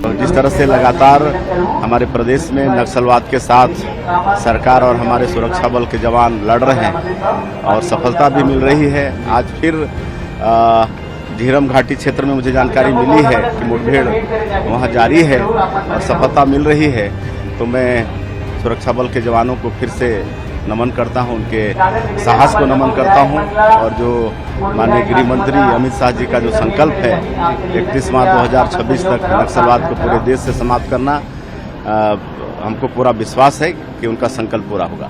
जिस तरह से लगातार हमारे प्रदेश में नक्सलवाद के साथ सरकार और हमारे सुरक्षा बल के जवान लड़ रहे हैं और सफलता भी मिल रही है। आज फिर झीरम घाटी क्षेत्र में मुझे जानकारी मिली है कि मुठभेड़ वहां जारी है और सफलता मिल रही है, तो मैं सुरक्षा बल के जवानों को फिर से नमन करता हूं, उनके साहस को नमन करता हूं। और जो माननीय गृह मंत्री अमित शाह जी का जो संकल्प है 31 मार्च 2026 तक नक्सलवाद को पूरे देश से समाप्त करना, हमको पूरा विश्वास है कि उनका संकल्प पूरा होगा।